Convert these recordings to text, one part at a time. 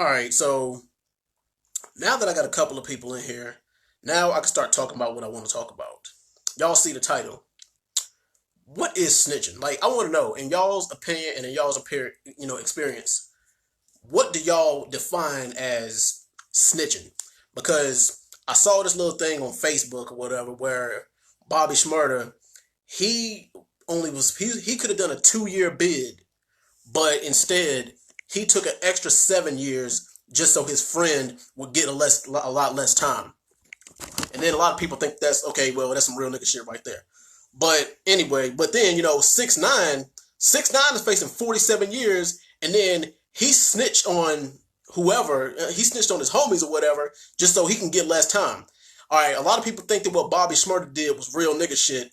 All right, so now that I got a couple of people in here, now I can start talking about what I want to talk about. Y'all see the title. What is snitching? Like, I want to know, in y'all's opinion and in y'all's experience, what do y'all define as snitching? Because I saw this little thing on Facebook or whatever where Bobby Shmurda, he he could have done a 2 year bid, but instead he took an extra 7 years just so his friend would get a lot less time. And then a lot of people think that's okay. Well, that's some real nigga shit right there. But anyway, but then 6ix9ine is facing 47 years, and then he snitched on whoever he snitched on his homies or whatever just so he can get less time. All right, a lot of people think that what Bobby Shmurda did was real nigga shit,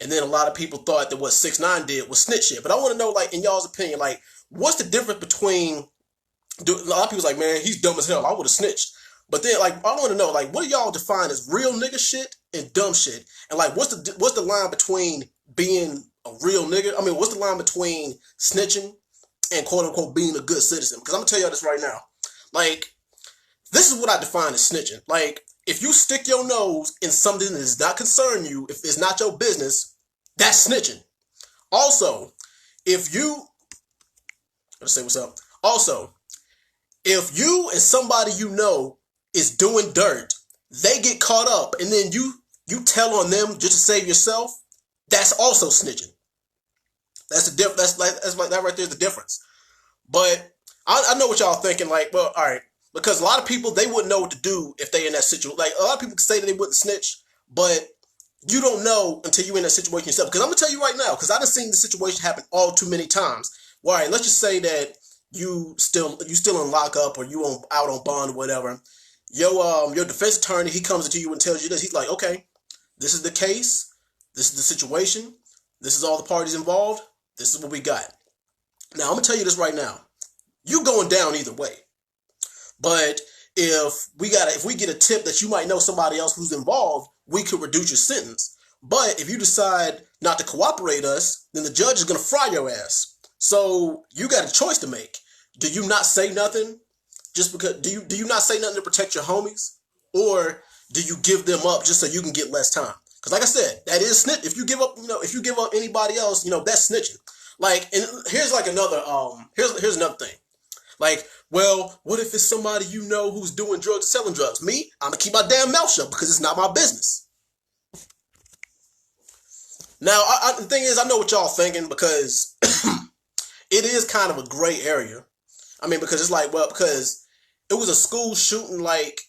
and then a lot of people thought that what 6ix9ine did was snitch shit. But I want to know, like, in y'all's opinion, like, what's the difference between? A lot of people's like, man, he's dumb as hell. I would have snitched. But then, like, I want to know, like, what do y'all define as real nigga shit and dumb shit? And like, what's the line between being a real nigga? I mean, what's the line between snitching and quote unquote being a good citizen? Because I'm gonna tell y'all this right now. Like, this is what I define as snitching. Like, if you stick your nose in something that does not concern you, if it's not your business, that's snitching. Also, if you, let's say what's up. Also, if you and somebody you know is doing dirt, they get caught up, and then you tell on them just to save yourself, that's also snitching. That's the diff. That's like that right there's the difference. But I know what y'all thinking. Like, well, all right, because a lot of people they wouldn't know what to do if they in that situation. Like, a lot of people say that they wouldn't snitch, but you don't know until you're in that situation yourself. Because I'm gonna tell you right now, because I've seen the situation happen all too many times. Well, all right, let's just say that you still in lockup or you out on bond or whatever. Your defense attorney, he comes to you and tells you this. He's like, okay, this is the case, this is the situation, this is all the parties involved, this is what we got. Now I'm gonna tell you this right now. You going down either way. But if we get a tip that you might know somebody else who's involved, we could reduce your sentence. But if you decide not to cooperate us, then the judge is gonna fry your ass. So you got a choice to make. Do you not say nothing? Just because do you not say nothing to protect your homies, or do you give them up just so you can get less time? Because like I said, that is snitch. If you give up, if you give up anybody else, that's snitching. Like, and here's like another here's another thing. Like, well, what if it's somebody you know who's doing drugs, selling drugs? Me, I'm gonna keep my damn mouth shut because it's not my business. Now, the thing is, I know what y'all thinking because it is kind of a gray area. I mean, because it's like, well, because it was a school shooting like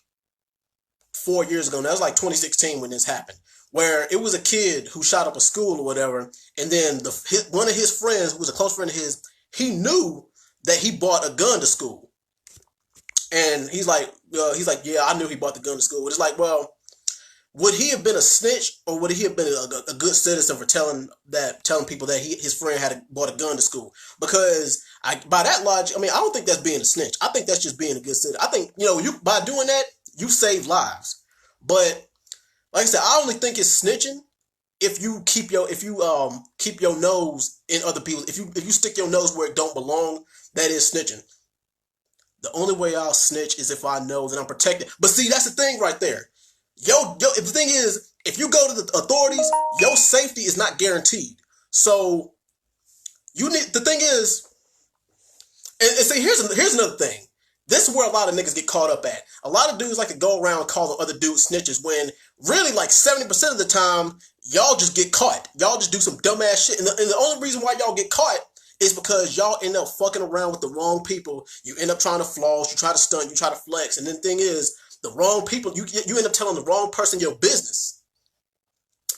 4 years ago. Now, it was like 2016 when this happened, where it was a kid who shot up a school or whatever, and then one of his friends, who was a close friend of his, he knew that he bought a gun to school, and he's like, yeah, I knew he bought the gun to school. It's like, well, would he have been a snitch, or would he have been a good citizen for telling people that his friend had bought a gun to school? Because by that logic, I mean, I don't think that's being a snitch. I think that's just being a good citizen. I think you by doing that, you save lives. But like I said, I only think it's snitching if you keep your nose in other people's. If you stick your nose where it don't belong, that is snitching. The only way I'll snitch is if I know that I'm protected. But see, that's the thing right there. If the thing is, if you go to the authorities, your safety is not guaranteed. So the thing is, and see, here's another thing. This is where a lot of niggas get caught up at. A lot of dudes like to go around calling other dudes snitches when really like 70% of the time, y'all just get caught. Y'all just do some dumbass shit. And the only reason why y'all get caught is because y'all end up fucking around with the wrong people. You end up trying to floss, you try to stunt, you try to flex. And then the thing is, the wrong people, you end up telling the wrong person your business.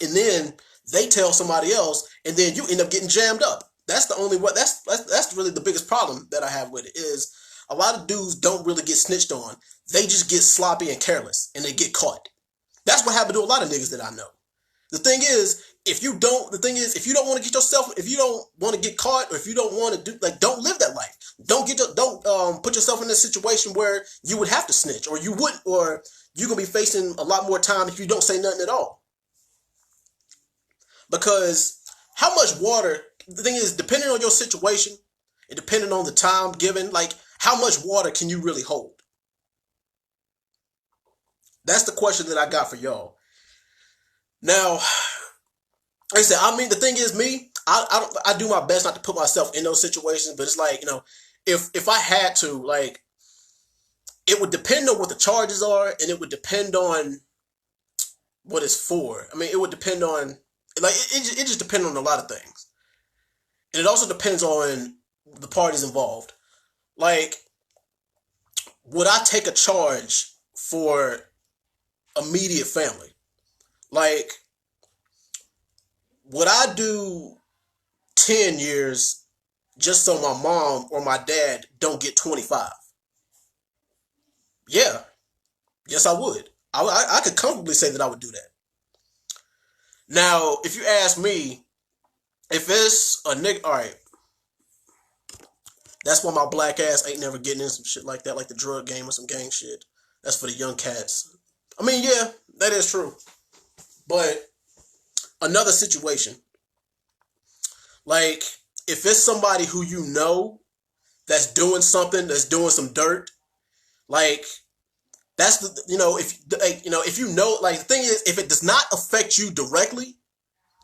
And then they tell somebody else, and then you end up getting jammed up. That's the only way. That's really the biggest problem that I have with it is a lot of dudes don't really get snitched on. They just get sloppy and careless, and they get caught. That's what happened to a lot of niggas that I know. The thing is, if you don't want to get yourself, if you don't want to get caught, or if you don't want to don't live that life. Don't put yourself in a situation where you would have to snitch, or you're gonna be facing a lot more time if you don't say nothing at all. Because how much water? The thing is, depending on your situation and depending on the time given, like how much water can you really hold? That's the question that I got for y'all. Now, like I said, I mean, the thing is, me, I do my best not to put myself in those situations, but it's like, if I had to, like, it would depend on what the charges are, and it would depend on what it's for. I mean, it would depend on, like, it just depends on a lot of things. And it also depends on the parties involved. Like, would I take a charge for immediate family? Like, would I do 10 years just so my mom or my dad don't get 25? Yeah. Yes, I would. I could comfortably say that I would do that. Now, if you ask me, if it's a nigga, all right, that's why my black ass ain't never getting in some shit like that, like the drug game or some gang shit. That's for the young cats. I mean, yeah, that is true. But another situation, like, if it's somebody who you know that's doing something, that's doing some dirt, like, that's the, if, like, if like, the thing is, if it does not affect you directly,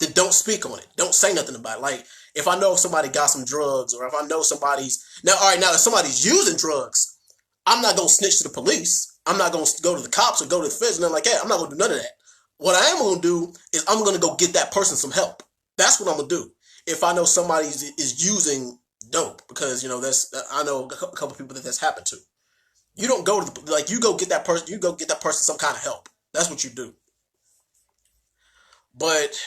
then don't speak on it. Don't say nothing about it. Like, if I know if somebody got some drugs, or if I know somebody's, now, all right, now, if somebody's using drugs, I'm not going to snitch to the police. I'm not going to go to the cops or go to the feds and nothing like that. I'm not going to do none of that. What I am going to do is I'm going to go get that person some help. That's what I'm going to do. If I know somebody is using dope, because, I know a couple people that that's happened to. You don't go to the, like, you go get that person some kind of help. That's what you do. But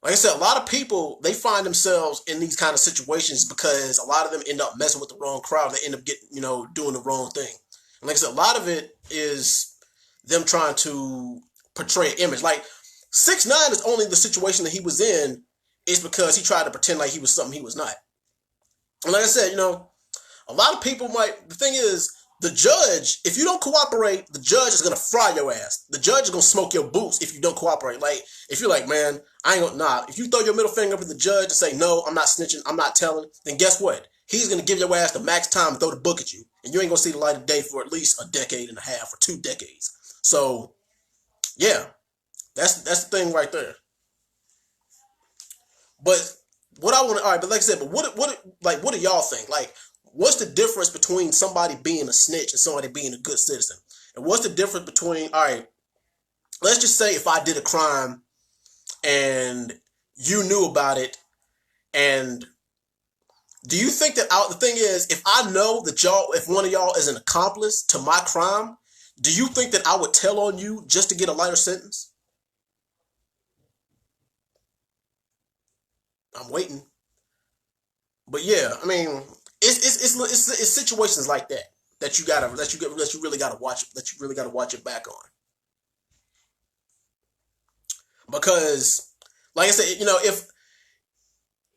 like I said, a lot of people, they find themselves in these kind of situations because a lot of them end up messing with the wrong crowd. They end up getting, doing the wrong thing. And like I said, a lot of it is them trying to portray an image. Like, 6ix9ine is only the situation that he was in is because he tried to pretend like he was something he was not. And like I said, a lot of people the thing is, the judge, if you don't cooperate, the judge is going to fry your ass. The judge is going to smoke your boots if you don't cooperate. Like, if you're like, man, I ain't going to, nah. If you throw your middle finger up at the judge and say, no, I'm not snitching, I'm not telling, then guess what? He's going to give your ass the max time and throw the book at you. And you ain't going to see the light of day for at least a decade and a half or 2 decades. So, yeah, that's the thing right there. But what I want to, all right, but like I said, but what do y'all think? Like, what's the difference between somebody being a snitch and somebody being a good citizen? And what's the difference between, all right, let's just say if I did a crime and you knew about it, and do you think that the thing is, if I know that if one of y'all is an accomplice to my crime, do you think that I would tell on you just to get a lighter sentence? I'm waiting. But yeah, I mean, it's situations like that that you really gotta watch it back on. Because, like I said,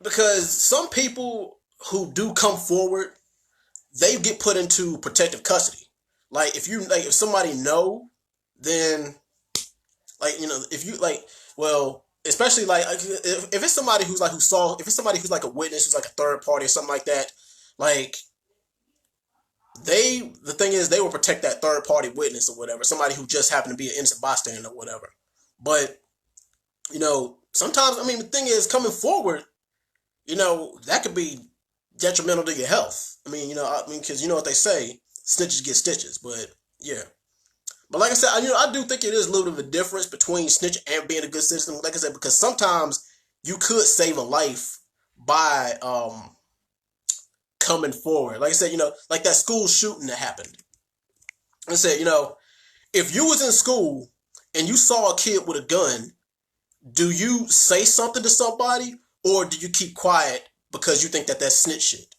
because some people who do come forward, they get put into protective custody. Like, if somebody know, then, like, if you, like, well, especially, like, if it's somebody who's like, if it's somebody who's like a witness, who's like a third party or something like that, like, the thing is, they will protect that third party witness or whatever, somebody who just happened to be an innocent bystander or whatever. But, sometimes, I mean, the thing is, coming forward, that could be detrimental to your health. I mean, because you know what they say, snitches get stitches. But yeah, but like I said, I do think it is a little bit of a difference between snitching and being a good citizen. Like I said, because sometimes you could save a life by coming forward. Like I said, like that school shooting that happened. I said, if you was in school and you saw a kid with a gun, do you say something to somebody, or do you keep quiet because you think that that's snitch shit?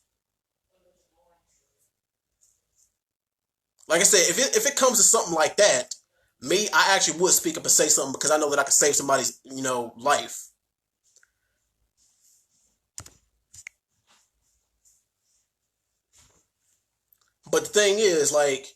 Like I said, if it comes to something like that, me, I actually would speak up and say something because I know that I could save somebody's, life. But the thing is, like,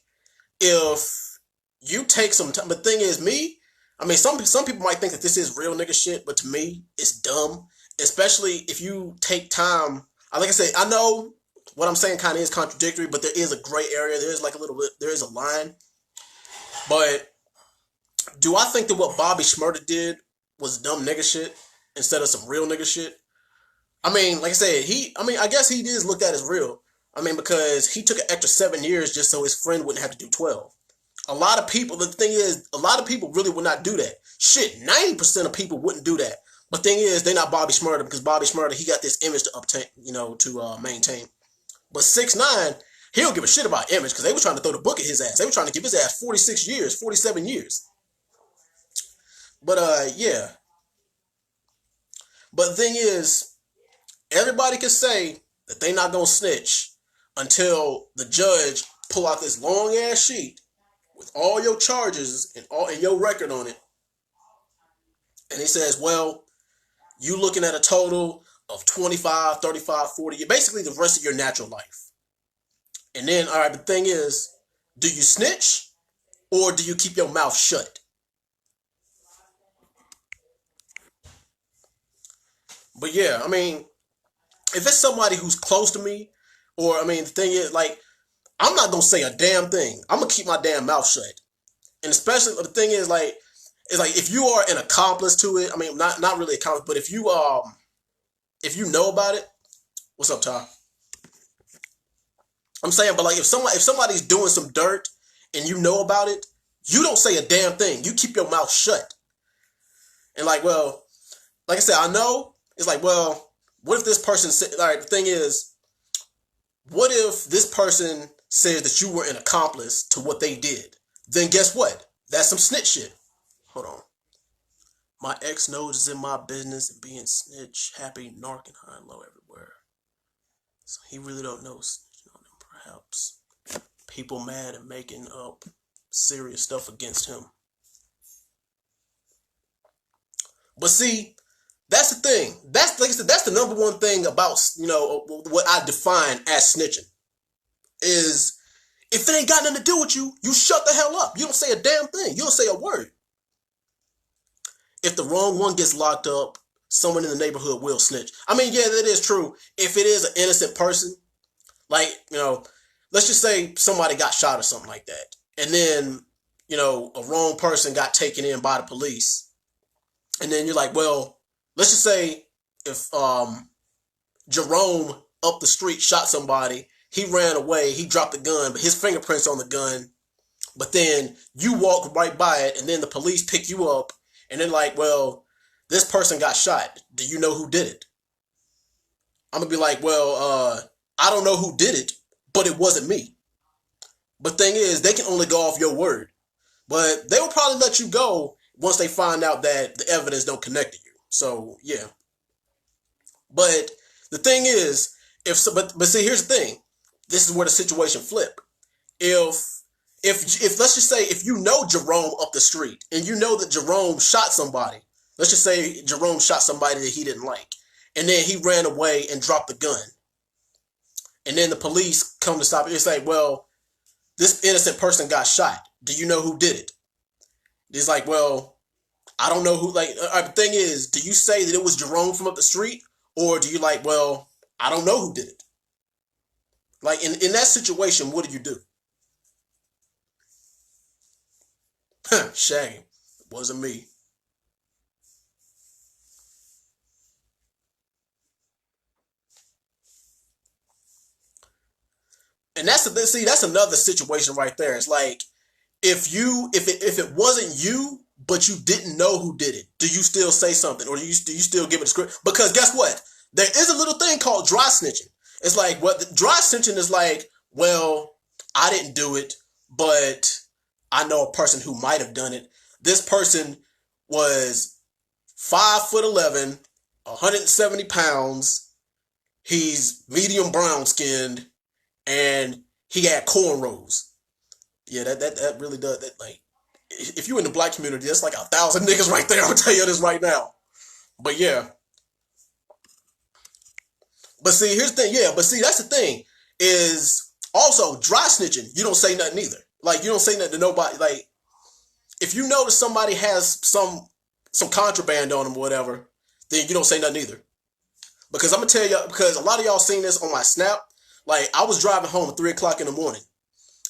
if you take some time, but the thing is, me, I mean, some people might think that this is real nigga shit, but to me, it's dumb. Especially if you take time. Like I say, I know what I'm saying kind of is contradictory, but there is a gray area. There is like a little bit, there is a line. But do I think that what Bobby Shmurda did was dumb nigga shit instead of some real nigga shit? I mean, like I said, I guess he is looked at as real. I mean, because he took an extra 7 years just so his friend wouldn't have to do 12. A lot of people, the thing is, a lot of people really would not do that. Shit, 90% of people wouldn't do that. But thing is, they're not Bobby Shmurda, because Bobby Shmurda, he got this image to obtain, to maintain. But 6ix9ine, he don't give a shit about image, because they were trying to throw the book at his ass. They were trying to give his ass 46 years, 47 years. But, yeah. But the thing is, everybody can say that they not gonna snitch until the judge pull out this long ass sheet with all your charges and your record on it. And he says, well, you looking at a total of 25, 35, 40, basically the rest of your natural life. And then, all right, the thing is, do you snitch or do you keep your mouth shut? But yeah, I mean, if it's somebody who's close to me, or, I mean, the thing is, like, I'm not going to say a damn thing. I'm going to keep my damn mouth shut. And especially, the thing is, like, it's like, if you are an accomplice to it, I mean, not really accomplice, but if you know about it, what's up, Ty? I'm saying, but like, if somebody's doing some dirt and you know about it, you don't say a damn thing. You keep your mouth shut. And like, well, like I said, I know, it's like, well, what if this person said, all right, the thing is, what if this person says that you were an accomplice to what they did? Then guess what? That's some snitch shit. Hold on. My ex knows is in my business and being snitch, happy, narking high and low everywhere. So he really don't know snitching on him, perhaps. People mad and making up serious stuff against him. But see, that's the thing. That's, like I said, that's the number one thing about, what I define as snitching. Is if it ain't got nothing to do with you, you shut the hell up. You don't say a damn thing. You don't say a word. If the wrong one gets locked up, someone in the neighborhood will snitch. I mean, yeah, that is true. If it is an innocent person, like, let's just say somebody got shot or something like that. And then, a wrong person got taken in by the police. And then you're like, well, let's just say if Jerome up the street shot somebody, he ran away, he dropped the gun, but his fingerprints on the gun. But then you walk right by it, and then the police pick you up, and they're like, well, this person got shot. Do you know who did it? I'm going to be like, well, I don't know who did it, but it wasn't me. But thing is, they can only go off your word. But they will probably let you go once they find out that the evidence don't connect to you. So, yeah. But the thing is, but see, here's the thing. This is where the situation flip. If let's just say, if you know Jerome up the street and you know that Jerome shot somebody, let's just say Jerome shot somebody that he didn't like, and then he ran away and dropped the gun, and then the police come to stop it. It's like, well, this innocent person got shot. Do you know who did it? It's like, well, I don't know who. Like, the thing is, do you say that it was Jerome from up the street, or do you like, well, I don't know who did it? Like, in that situation, what do you do? Shame. It wasn't me. And that's another situation right there. It's like, if it wasn't you, but you didn't know who did it, do you still say something, or do you still give it a script? Because guess what? There is a little thing called dry snitching. It's like, what dry snitching is like, well, I didn't do it, but I know a person who might have done it. This person was 5'11", 170 pounds. He's medium brown skinned, and he had cornrows. Yeah, that really does that. Like, if you in the black community, that's like 1,000 niggas right there. I'm gonna tell you this right now. But yeah. But see, here's the thing. Yeah, but see, that's the thing. Is also dry snitching. You don't say nothing either. Like, you don't say nothing to nobody. Like, if you know that somebody has some contraband on them or whatever, then you don't say nothing either. Because I'm gonna tell you, because a lot of y'all seen this on my Snap. Like, I was driving home at 3 o'clock in the morning,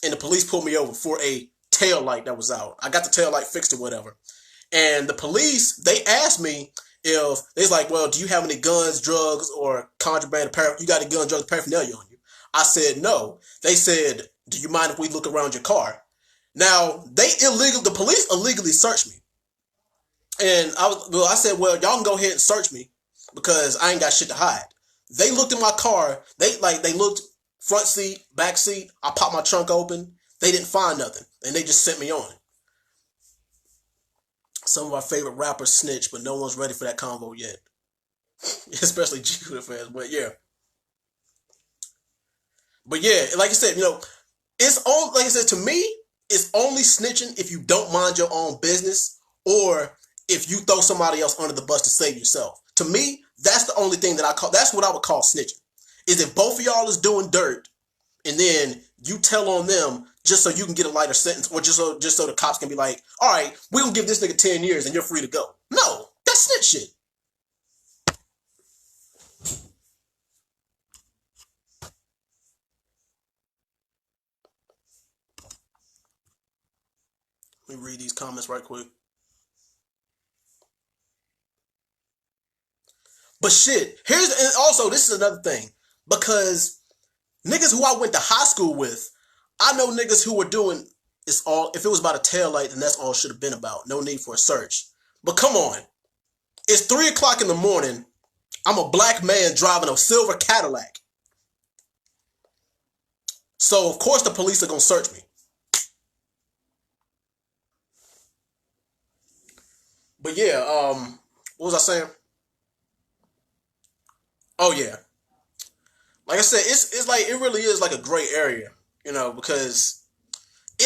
and the police pulled me over for a tail light that was out. I got the tail light fixed or whatever. And the police, they asked me if, they was like, well, do you have any guns, drugs, or contraband, you got any guns, drugs, paraphernalia on you? I said no. They said, do you mind if we look around your car? Now, the police illegally searched me. And I said, well, y'all can go ahead and search me because I ain't got shit to hide. They looked in my car. They looked front seat, back seat. I popped my trunk open. They didn't find nothing. And they just sent me on. Some of our favorite rappers snitch, but no one's ready for that convo yet. Especially G-Hood fans, but yeah. But yeah, like I said, it's all, like I said, to me, it's only snitching if you don't mind your own business or if you throw somebody else under the bus to save yourself. To me, that's the only thing that's what I would call snitching. Is if both of y'all is doing dirt and then you tell on them just so you can get a lighter sentence or just so the cops can be like, all right, we're going to give this nigga 10 years and you're free to go. No, that's snitch shit. Let me read these comments right quick. But shit, and also this is another thing. Because niggas who I went to high school with, I know niggas who were doing, if it was about a tail light, then that's all it should have been about. No need for a search. But come on. It's 3 o'clock in the morning. I'm a black man driving a silver Cadillac. So, of course, the police are going to search me. But yeah, what was I saying? Oh, yeah. Like I said, it's like, it really is like a gray area, because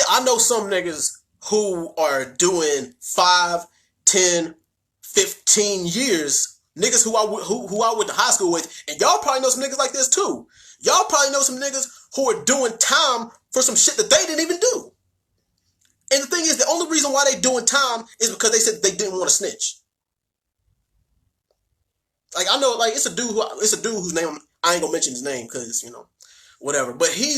I know some niggas who are doing 5, 10, 15 years, niggas who I went to high school with, and y'all probably know some niggas like this too. Y'all probably know some niggas who are doing time for some shit that they didn't even do. And the thing is, the only reason why they doing time is because they said they didn't want to snitch. Like, I know, like, it's a dude whose name, I ain't gonna mention his name because, whatever. But he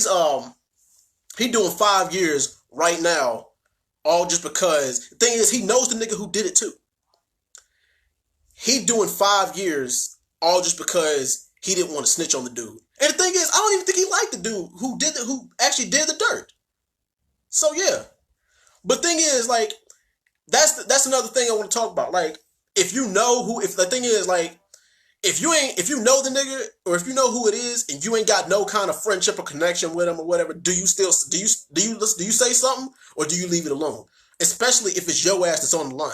doing 5 years right now, all just because, the thing is, he knows the nigga who did it too. He doing 5 years, all just because he didn't want to snitch on the dude. And the thing is, I don't even think he liked the dude who actually did the dirt. So yeah. But thing is, like, that's another thing I want to talk about. Like, if the thing is, like, if you know the nigga, or if you know who it is, and you ain't got no kind of friendship or connection with him or whatever, do you say something, or do you leave it alone? Especially if it's your ass that's on the line.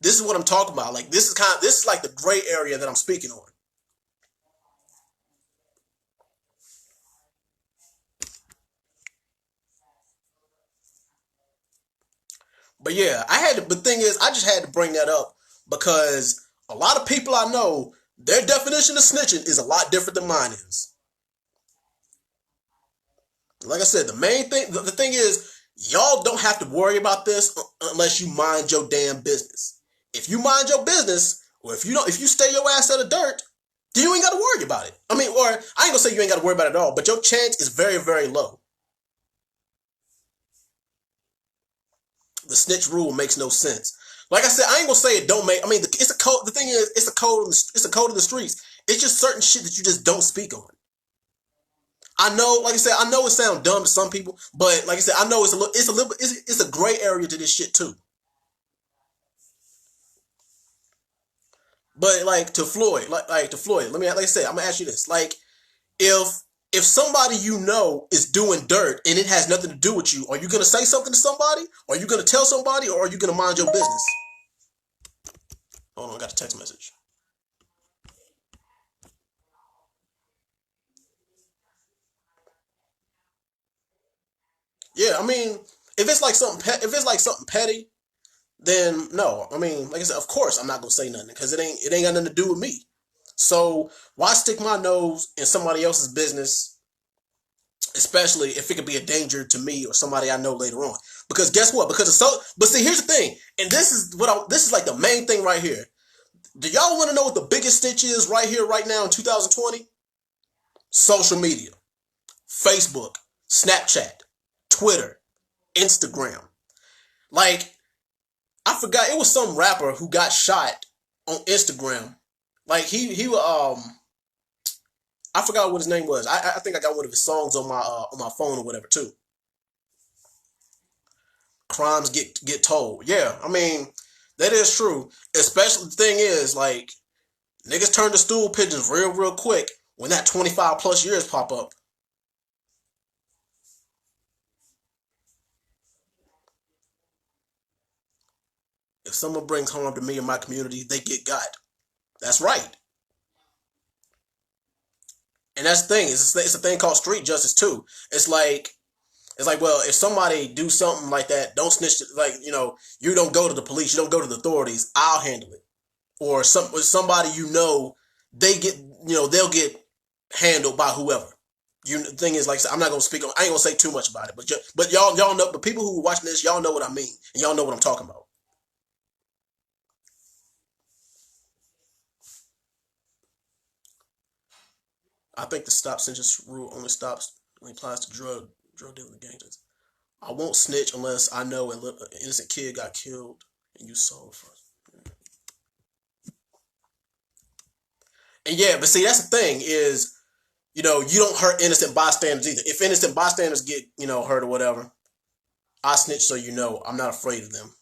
This is what I'm talking about. Like, this is like the gray area that I'm speaking on. But yeah, the thing is, I just had to bring that up because a lot of people I know, their definition of snitching is a lot different than mine is. Like I said, the thing is, y'all don't have to worry about this unless you mind your damn business. If you mind your business, or if you stay your ass out of dirt, then you ain't got to worry about it. I mean, or I ain't gonna say you ain't got to worry about it at all, but your chance is very, very low. The snitch rule makes no sense. Like I said, I ain't gonna say it don't make. I mean, it's a code. The thing is, it's a code. It's a code of the streets. It's just certain shit that you just don't speak on. I know, like I said, I know it sounds dumb to some people, but like I said, I know it's a gray area to this shit too. But like to Floyd, like to Floyd, like I said, I'm gonna ask you this: like, if somebody is doing dirt and it has nothing to do with you, are you gonna say something to somebody? Are you gonna tell somebody, or are you gonna mind your business? Hold on, I got a text message. Yeah, I mean, if it's like something petty, then no. I mean, like I said, of course I'm not gonna say nothing because it ain't got nothing to do with me. So why stick my nose in somebody else's business, especially if it could be a danger to me or somebody I know later on? Because guess what? But see, here's the thing, and this is like the main thing right here. Do y'all want to know what the biggest stitch is right here, right now in 2020? social media, Facebook, Snapchat, Twitter, Instagram. Like, I forgot, it was some rapper who got shot on Instagram. Like I forgot what his name was. I think I got one of his songs on my phone or whatever too. Crimes get told. Yeah, I mean that is true. Especially the thing is like niggas turn to stool pigeons real quick when that 25 plus years pop up. If someone brings harm to me and my community, they get got. That's right. And that's the thing. It's a thing called street justice too. It's like well, if somebody do something like that, don't snitch. Like you don't go to the police, you don't go to the authorities. I'll handle it. Or somebody they get they'll get handled by whoever. The thing is, like I said, I'm not gonna speak on. I ain't gonna say too much about it, but y'all know. But people who are watching this, y'all know what I mean, and y'all know what I'm talking about. I think the stop sentence rule only applies to drug dealing gangsters. I won't snitch unless I know an innocent kid got killed and you saw it first. And yeah, but see, that's the thing is, you don't hurt innocent bystanders either. If innocent bystanders get, hurt or whatever, I snitch so I'm not afraid of them.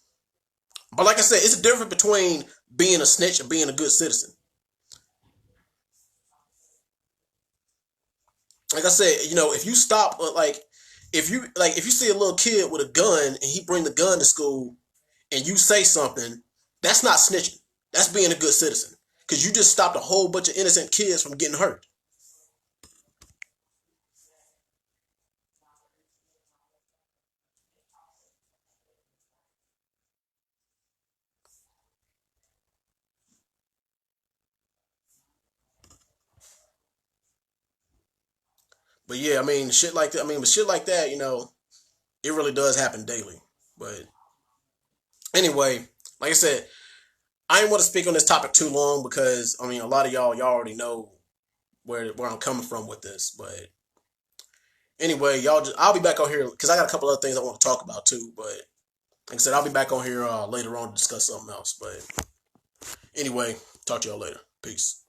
But like I said, it's a difference between being a snitch and being a good citizen. Like I said, if you stop, if you see a little kid with a gun and he bring the gun to school and you say something, that's not snitching. That's being a good citizen because you just stopped a whole bunch of innocent kids from getting hurt. But yeah, I mean, shit like that. I mean, but shit like that, it really does happen daily. But anyway, like I said, I didn't want to speak on this topic too long because I mean, a lot of y'all already know where I'm coming from with this. But anyway, I'll be back on here because I got a couple other things I want to talk about too. But like I said, I'll be back on here later on to discuss something else. But anyway, talk to y'all later. Peace.